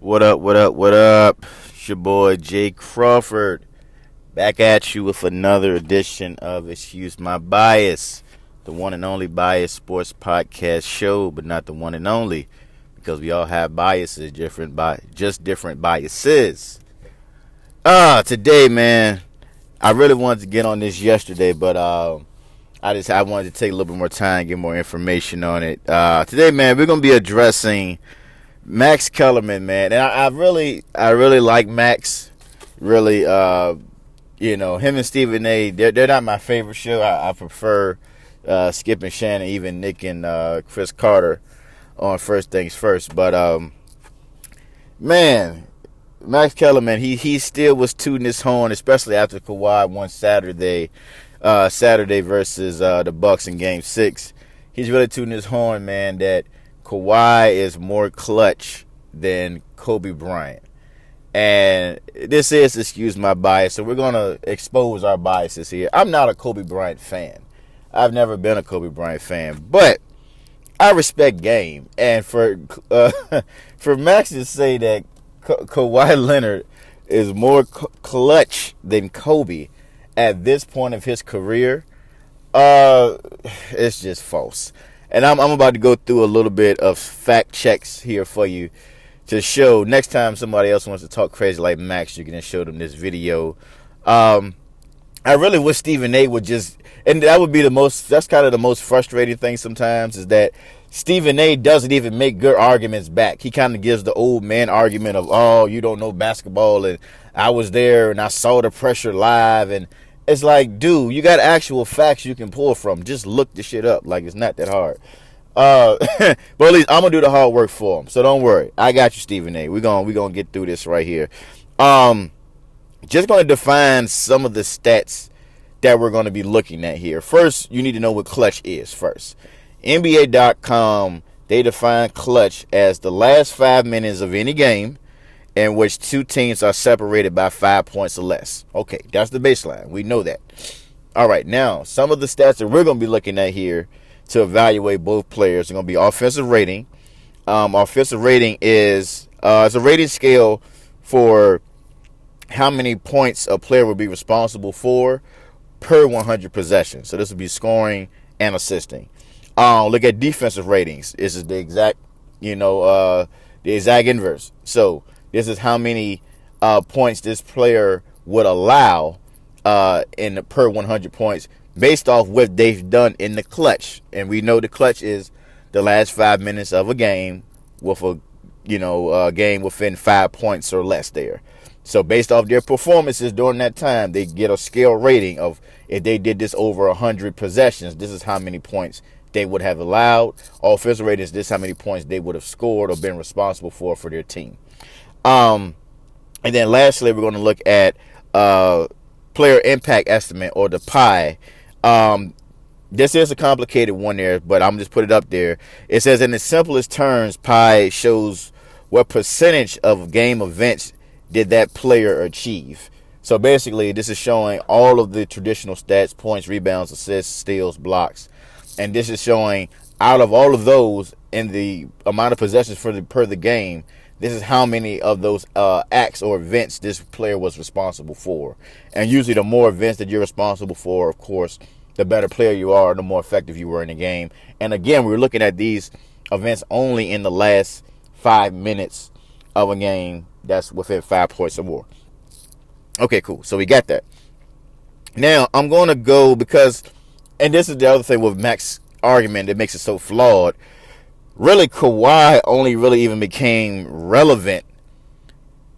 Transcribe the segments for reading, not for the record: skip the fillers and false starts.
What up, what up, what up? It's your boy Jae Crawford back at you with another edition of Excuse My Bias, the one and only bias sports podcast show, but not the one and only because we all have biases, different biases. Today, man, I really wanted to get on this yesterday, but I wanted to take a little bit more time, get more information on it. Today, man, we're gonna be addressing Max Kellerman, man, and I really like Max. Really, him and Stephen A. They're not my favorite show. I prefer Skip and Shannon, even Nick and Chris Carter on First Things First. But man, Max Kellerman, he still was tooting his horn, especially after Kawhi won Saturday versus the Bucks in Game 6. He's really tooting his horn, man, that Kawhi is more clutch than Kobe Bryant. And this is Excuse My Bias, so we're going to expose our biases here. I'm not a Kobe Bryant fan. I've never been a Kobe Bryant fan, but I respect game. And for Max to say that Kawhi Leonard is more clutch than Kobe at this point of his career, it's just false. And I'm about to go through a little bit of fact checks here for you to show next time somebody else wants to talk crazy like Max, you can just show them this video. I really wish Stephen A. would just, and that would be that's kind of the most frustrating thing sometimes, is that Stephen A. doesn't even make good arguments back. He kind of gives the old man argument of, oh, you don't know basketball, and I was there, and I saw the pressure live, and it's like, dude, you got actual facts you can pull from. Just look the shit up. Like, it's not that hard. But at least I'm going to do the hard work for him. So don't worry. I got you, Stephen A. We're gonna get through this right here. Just going to define some of the stats that we're going to be looking at here. First, you need to know what clutch is first. NBA.com, they define clutch as the last 5 minutes of any game in which two teams are separated by 5 points or less. Okay, that's the baseline. We know that. All right, now, some of the stats that we're going to be looking at here to evaluate both players are going to be offensive rating. Offensive rating is it's a rating scale for how many points a player will be responsible for per 100 possessions. So this will be scoring and assisting. Look at defensive ratings. This is the exact, the exact inverse. So this is how many points this player would allow in the per 100 points based off what they've done in the clutch. And we know the clutch is the last 5 minutes of a game with a game within 5 points or less there. So based off their performances during that time, they get a scale rating of, if they did this over 100 possessions, this is how many points they would have allowed. Offensive ratings, this is how many points they would have scored or been responsible for their team. And then lastly, we're going to look at player impact estimate, or the PI. This is a complicated one there, but I'm just put it up there. It says, in the simplest terms, PI shows what percentage of game events did that player achieve. So basically, this is showing all of the traditional stats: points, rebounds, assists, steals, blocks. And this is showing, out of all of those, in the amount of possessions per the game, this is how many of those acts or events this player was responsible for. And usually the more events that you're responsible for, of course, the better player you are, the more effective you were in the game. And again, we're looking at these events only in the last 5 minutes of a game that's within 5 points or more. Okay, cool. So we got that. Now, I'm going to go because, and this is the other thing with Max's argument that makes it so flawed. Really, Kawhi only really even became relevant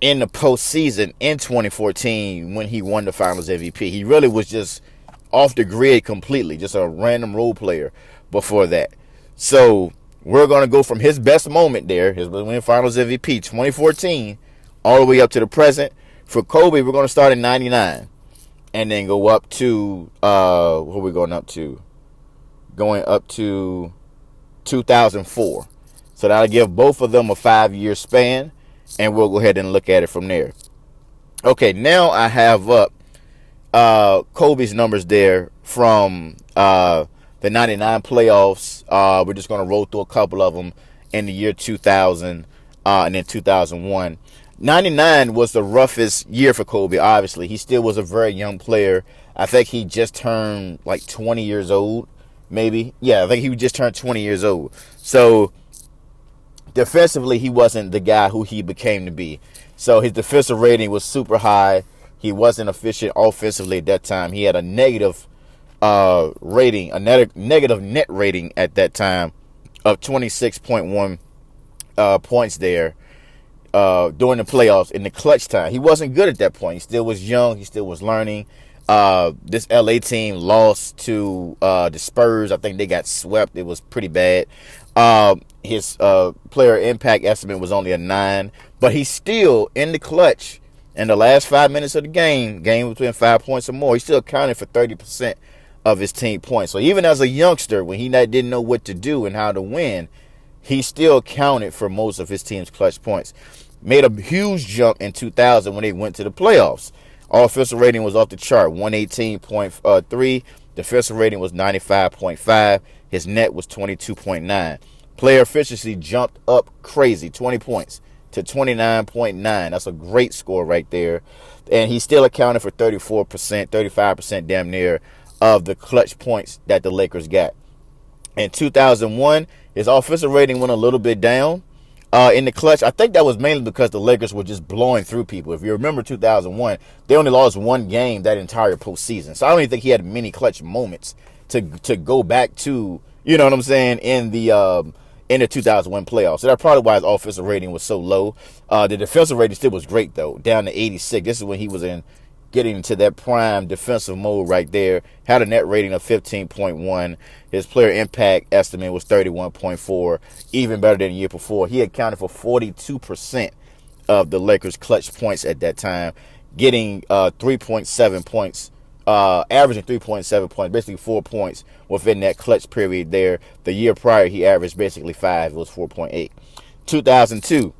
in the postseason in 2014 when he won the Finals MVP. He really was just off the grid completely, just a random role player before that. So we're going to go from his best moment there, his winning Finals MVP 2014, all the way up to the present. For Kobe, we're going to start in 99 and then go up to, what are we going up to? Going up to 2004. So that'll give both of them a 5-year span, and we'll go ahead and look at it from there. Okay, now I have up Kobe's numbers there from the 99 playoffs. We're just going to roll through a couple of them in the year 2000. and then 2001. 99 was the roughest year for Kobe, obviously. He still was a very young player. I think he just turned like 20 years old, maybe. Yeah, I think he just turned 20 years old. So defensively, he wasn't the guy who he became to be. So his defensive rating was super high. He wasn't efficient offensively at that time. He had a negative rating, negative net rating at that time of 26.1 points there during the playoffs in the clutch time. He wasn't good at that point. He still was young. He still was learning. This LA team lost to the Spurs. I think they got swept. It was pretty bad. His player impact estimate was only a 9, but he's still in the clutch in the last 5 minutes of the game between 5 points or more. He still accounted for 30% of his team points. So even as a youngster, when he didn't know what to do and how to win, he still counted for most of his team's clutch points. Made a huge jump in 2000 when they went to the playoffs. Offensive rating was off the chart, 118.3. Defensive rating was 95.5. His net was 22.9. Player efficiency jumped up crazy, 20 points to 29.9. That's a great score right there. And he still accounted for 34%, 35% damn near of the clutch points that the Lakers got. In 2001, his offensive rating went a little bit down in the clutch. I think that was mainly because the Lakers were just blowing through people. If you remember 2001, they only lost one game that entire postseason. So I don't even think he had many clutch moments to go back to, you know what I'm saying, in the 2001 playoffs. So that's probably why his offensive rating was so low. The defensive rating still was great, though, down to 86. This is when he was getting into that prime defensive mode right there. Had a net rating of 15.1. His player impact estimate was 31.4, even better than the year before. He accounted for 42% of the Lakers' clutch points at that time, getting 3.7 points, averaging 3.7 points, basically 4 points within that clutch period there. The year prior, he averaged basically 5. It was 4.8. 2002,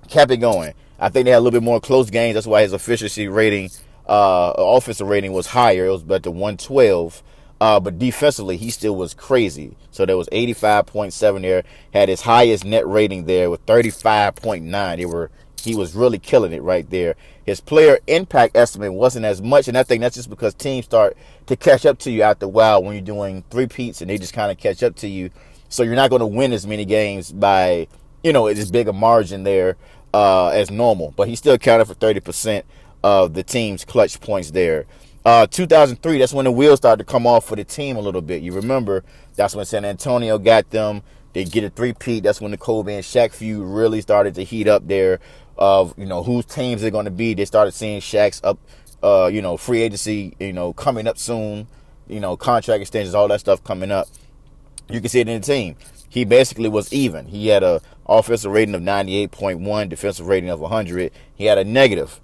kept it going. I think they had a little bit more close games. That's why his efficiency rating, offensive rating was higher. It was about to 112. But defensively, he still was crazy. So there was 85.7 there. Had his highest net rating there with 35.9. He was really killing it right there. His player impact estimate wasn't as much, and I think that's just because teams start to catch up to you after a while when you're doing three-peats, and they just kind of catch up to you. So you're not going to win as many games by, as big a margin there as normal. But he still accounted for 30% of the team's clutch points there. 2003, that's when the wheels started to come off for the team a little bit. You remember, that's when San Antonio got them. They get a three-peat. That's when the Kobe and Shaq feud really started to heat up there of, whose teams they're going to be. They started seeing Shaq's up, free agency, coming up soon, contract extensions, all that stuff coming up. You can see it in the team. He basically was even. He had a offensive rating of 98.1, defensive rating of 100. He had a negative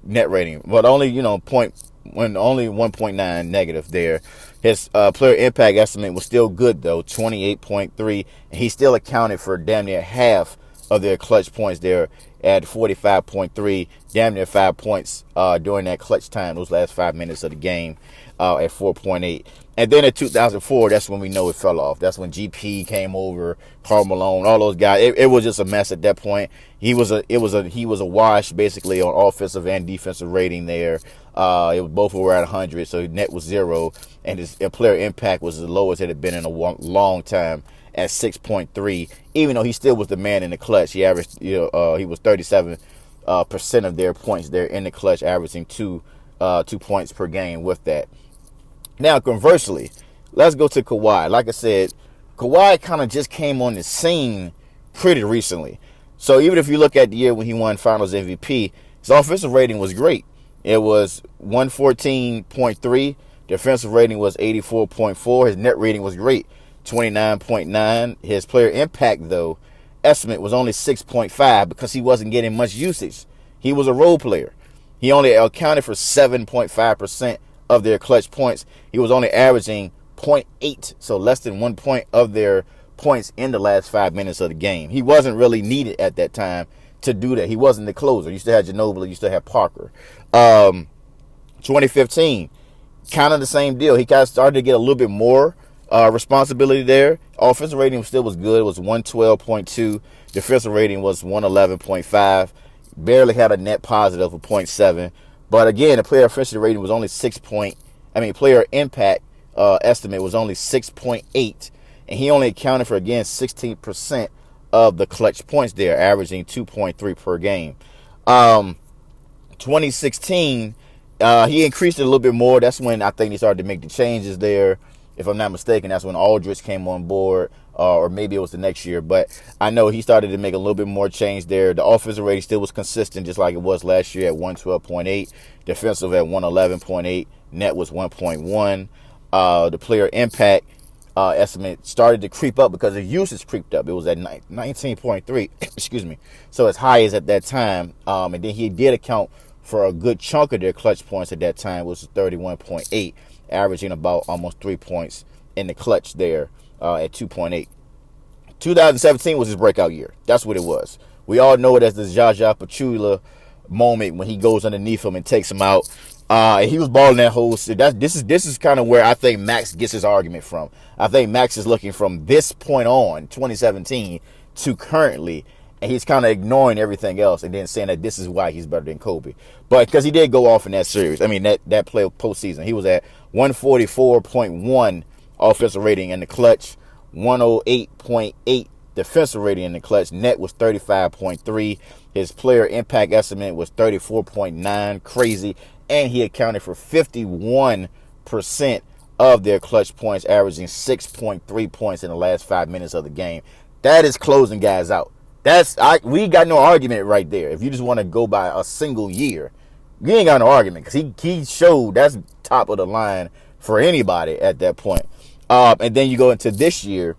net rating, but only only 1.9 negative there. His player impact estimate was still good though, 28.3, and he still accounted for damn near half of their clutch points there at 45.3, damn near 5 points during that clutch time, those last 5 minutes of the game at 4.8. And then in 2004, that's when we know it fell off. That's when GP came over, Karl Malone, all those guys. It was just a mess at that point. He was a wash basically on offensive and defensive rating there. Both were at 100, so net was 0, and his player impact was the lowest it had been in a long time at 6.3. Even though he still was the man in the clutch, he averaged he was 37% of their points there in the clutch, averaging 2 points per game with that. Now, conversely, let's go to Kawhi. Like I said, Kawhi kind of just came on the scene pretty recently. So even if you look at the year when he won Finals MVP, his offensive rating was great. It was 114.3. Defensive rating was 84.4. His net rating was great, 29.9. His player impact, though, estimate was only 6.5 because he wasn't getting much usage. He was a role player. He only accounted for 7.5% of their clutch points. He was only averaging 0.8, so less than 1 point of their points in the last 5 minutes of the game. He wasn't really needed at that time to do that. He wasn't the closer. You still had Ginobili, you still had Parker. 2015, kind of the same deal. He kind of started to get a little bit more responsibility there. Offensive rating still was good. It was 112.2. Defensive rating was 111.5. Barely had a net positive of 0.7. But again, the player efficiency rating was only player impact estimate was only 6.8. And he only accounted for, again, 16% of the clutch points there, averaging 2.3 per game. 2016, he increased it a little bit more. That's when I think he started to make the changes there. If I'm not mistaken, that's when Aldridge came on board, or maybe it was the next year. But I know he started to make a little bit more change there. The offensive rating still was consistent, just like it was last year at 112.8. Defensive at 111.8. Net was 1.1. The player impact estimate started to creep up because the usage creeped up. It was at 19.3. Excuse me. So as high as at that time. And then he did account for a good chunk of their clutch points at that time, which was 31.8. Averaging about almost 3 points in the clutch there at 2.8. 2017 was his breakout year. That's what it was. We all know it as the Jaja Pachulia moment when he goes underneath him and takes him out. He was balling that whole. This is kind of where I think Max gets his argument from. I think Max is looking from this point on, 2017, to currently, and he's kind of ignoring everything else and then saying that this is why he's better than Kobe. But because he did go off in that series. I mean, that play postseason. He was at 144.1 offensive rating in the clutch, 108.8 defensive rating in the clutch. Net was 35.3. His player impact estimate was 34.9. Crazy. And he accounted for 51% of their clutch points, averaging 6.3 points in the last 5 minutes of the game. That is closing guys out. We got no argument right there. If you just want to go by a single year, you ain't got no argument because he showed that's top of the line for anybody at that point. And then you go into this year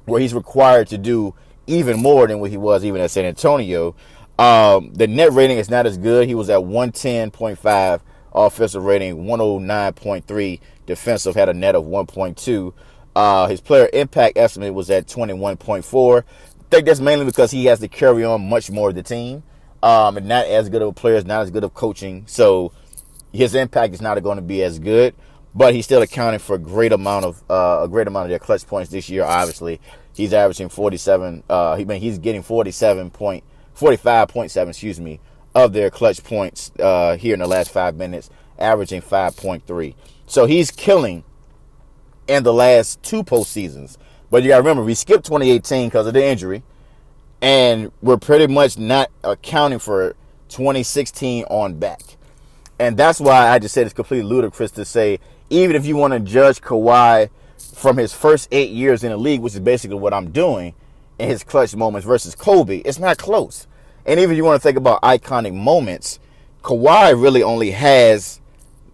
where he's required to do even more than what he was even at San Antonio. The net rating is not as good. He was at 110.5 offensive rating, 109.3 defensive, had a net of 1.2. His player impact estimate was at 21.4. I think that's mainly because he has to carry on much more of the team. And not as good of a player, not as good of coaching. So his impact is not going to be as good. But he's still accounting for a great amount of their clutch points this year. Obviously, he's averaging 47. He's getting 45.7, of their clutch points here in the last 5 minutes, averaging 5.3. So he's killing in the last two postseasons. But you got to remember, we skipped 2018 because of the injury, and we're pretty much not accounting for 2016 on back. And that's why I just said it's completely ludicrous to say, even if you want to judge Kawhi from his first 8 years in the league, which is basically what I'm doing, in his clutch moments versus Kobe, it's not close. And even if you want to think about iconic moments, Kawhi really only has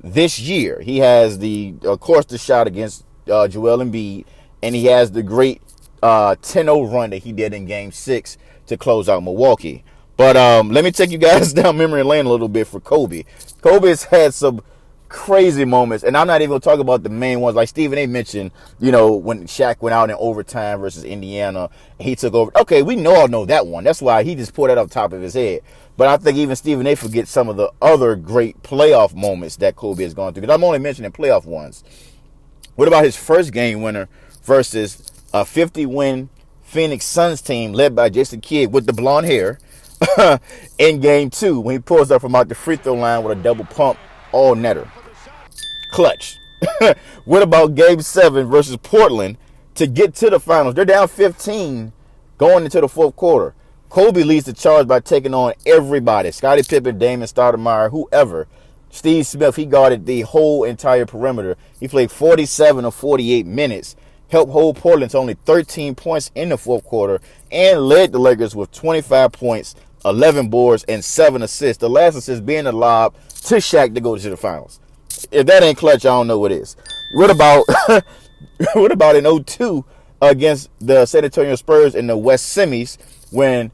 this year. He has of course, the shot against Joel Embiid, and he has the great 10-0 run that he did in Game 6 to close out Milwaukee. But let me take you guys down memory lane a little bit for Kobe. Kobe's had some crazy moments, and I'm not even going to talk about the main ones. Like Stephen A. mentioned, when Shaq went out in overtime versus Indiana, he took over. Okay, we all know that one. That's why he just pulled that off the top of his head. But I think even Stephen A. forgets some of the other great playoff moments that Kobe has gone through. Because I'm only mentioning playoff ones. What about his first game winner versus a 50-win Phoenix Suns team led by Jason Kidd with the blonde hair in Game 2 when he pulls up from out the free throw line with a double pump all-netter? Clutch. What about Game 7 versus Portland to get to the finals? They're down 15 going into the fourth quarter. Kobe leads the charge by taking on everybody. Scottie Pippen, Damon Stoudemire, whoever. Steve Smith, he guarded the whole entire perimeter. He played 47 of 48 minutes. Helped hold Portland to only 13 points in the fourth quarter and led the Lakers with 25 points, 11 boards, and 7 assists. The last assist being a lob to Shaq to go to the finals. If that ain't clutch, I don't know what is. What about in 2002 against the San Antonio Spurs in the West semis when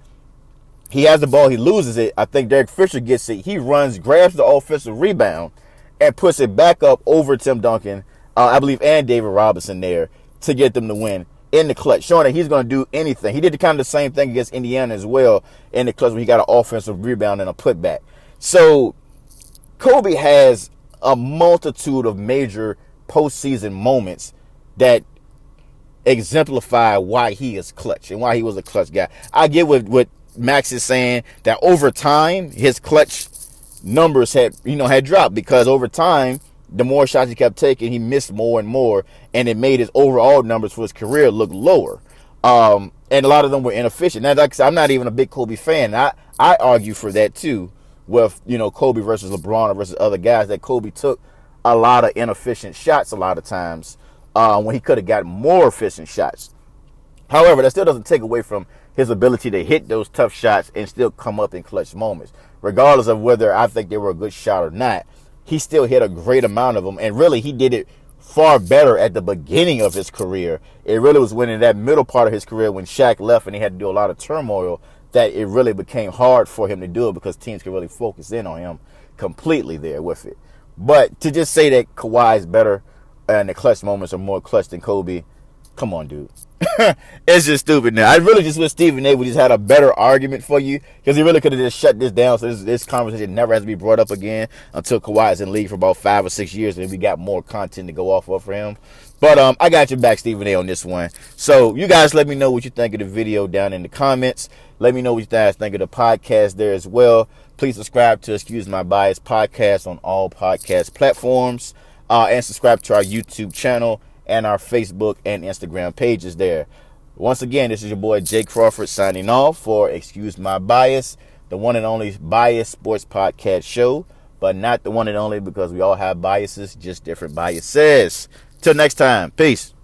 he has the ball, he loses it. I think Derek Fisher gets it. He runs, grabs the offensive rebound, and puts it back up over Tim Duncan, I believe, and David Robinson there to get them to win in the clutch, showing that he's going to do anything. He did kind of the same thing against Indiana as well in the clutch where he got an offensive rebound and a putback. So Kobe has a multitude of major postseason moments that exemplify why he is clutch and why he was a clutch guy. I get what Max is saying, that over time his clutch numbers had dropped, because over time the more shots he kept taking, he missed more and more, and it made his overall numbers for his career look lower. And a lot of them were inefficient. Now, like I said, I'm not even a big Kobe fan. I argue for that too, with Kobe versus LeBron or versus other guys, that Kobe took a lot of inefficient shots a lot of times when he could have got more efficient shots. However, that still doesn't take away from his ability to hit those tough shots and still come up in clutch moments. Regardless of whether I think they were a good shot or not, he still hit a great amount of them, and really he did it far better at the beginning of his career. It really was when in that middle part of his career, when Shaq left and he had to do a lot of turmoil, that it really became hard for him to do it, because teams could really focus in on him completely there with it. But to just say that Kawhi is better and the clutch moments are more clutch than Kobe, come on, dude. It's just stupid now. I really just wish Stephen A. would just had a better argument for you, because he really could have just shut this down, so this conversation never has to be brought up again until Kawhi is in the league for about 5 or 6 years, and we got more content to go off of for him. But I got your back, Stephen A., on this one. So you guys let me know what you think of the video down in the comments. Let me know what you guys think of the podcast there as well. Please subscribe to Excuse My Bias podcast on all podcast platforms, and subscribe to our YouTube channel and our Facebook and Instagram pages there. Once again, this is your boy Jae Crawford signing off for Excuse My Bias, the one and only biased sports podcast show, but not the one and only, because we all have biases, just different biases. Till next time, peace.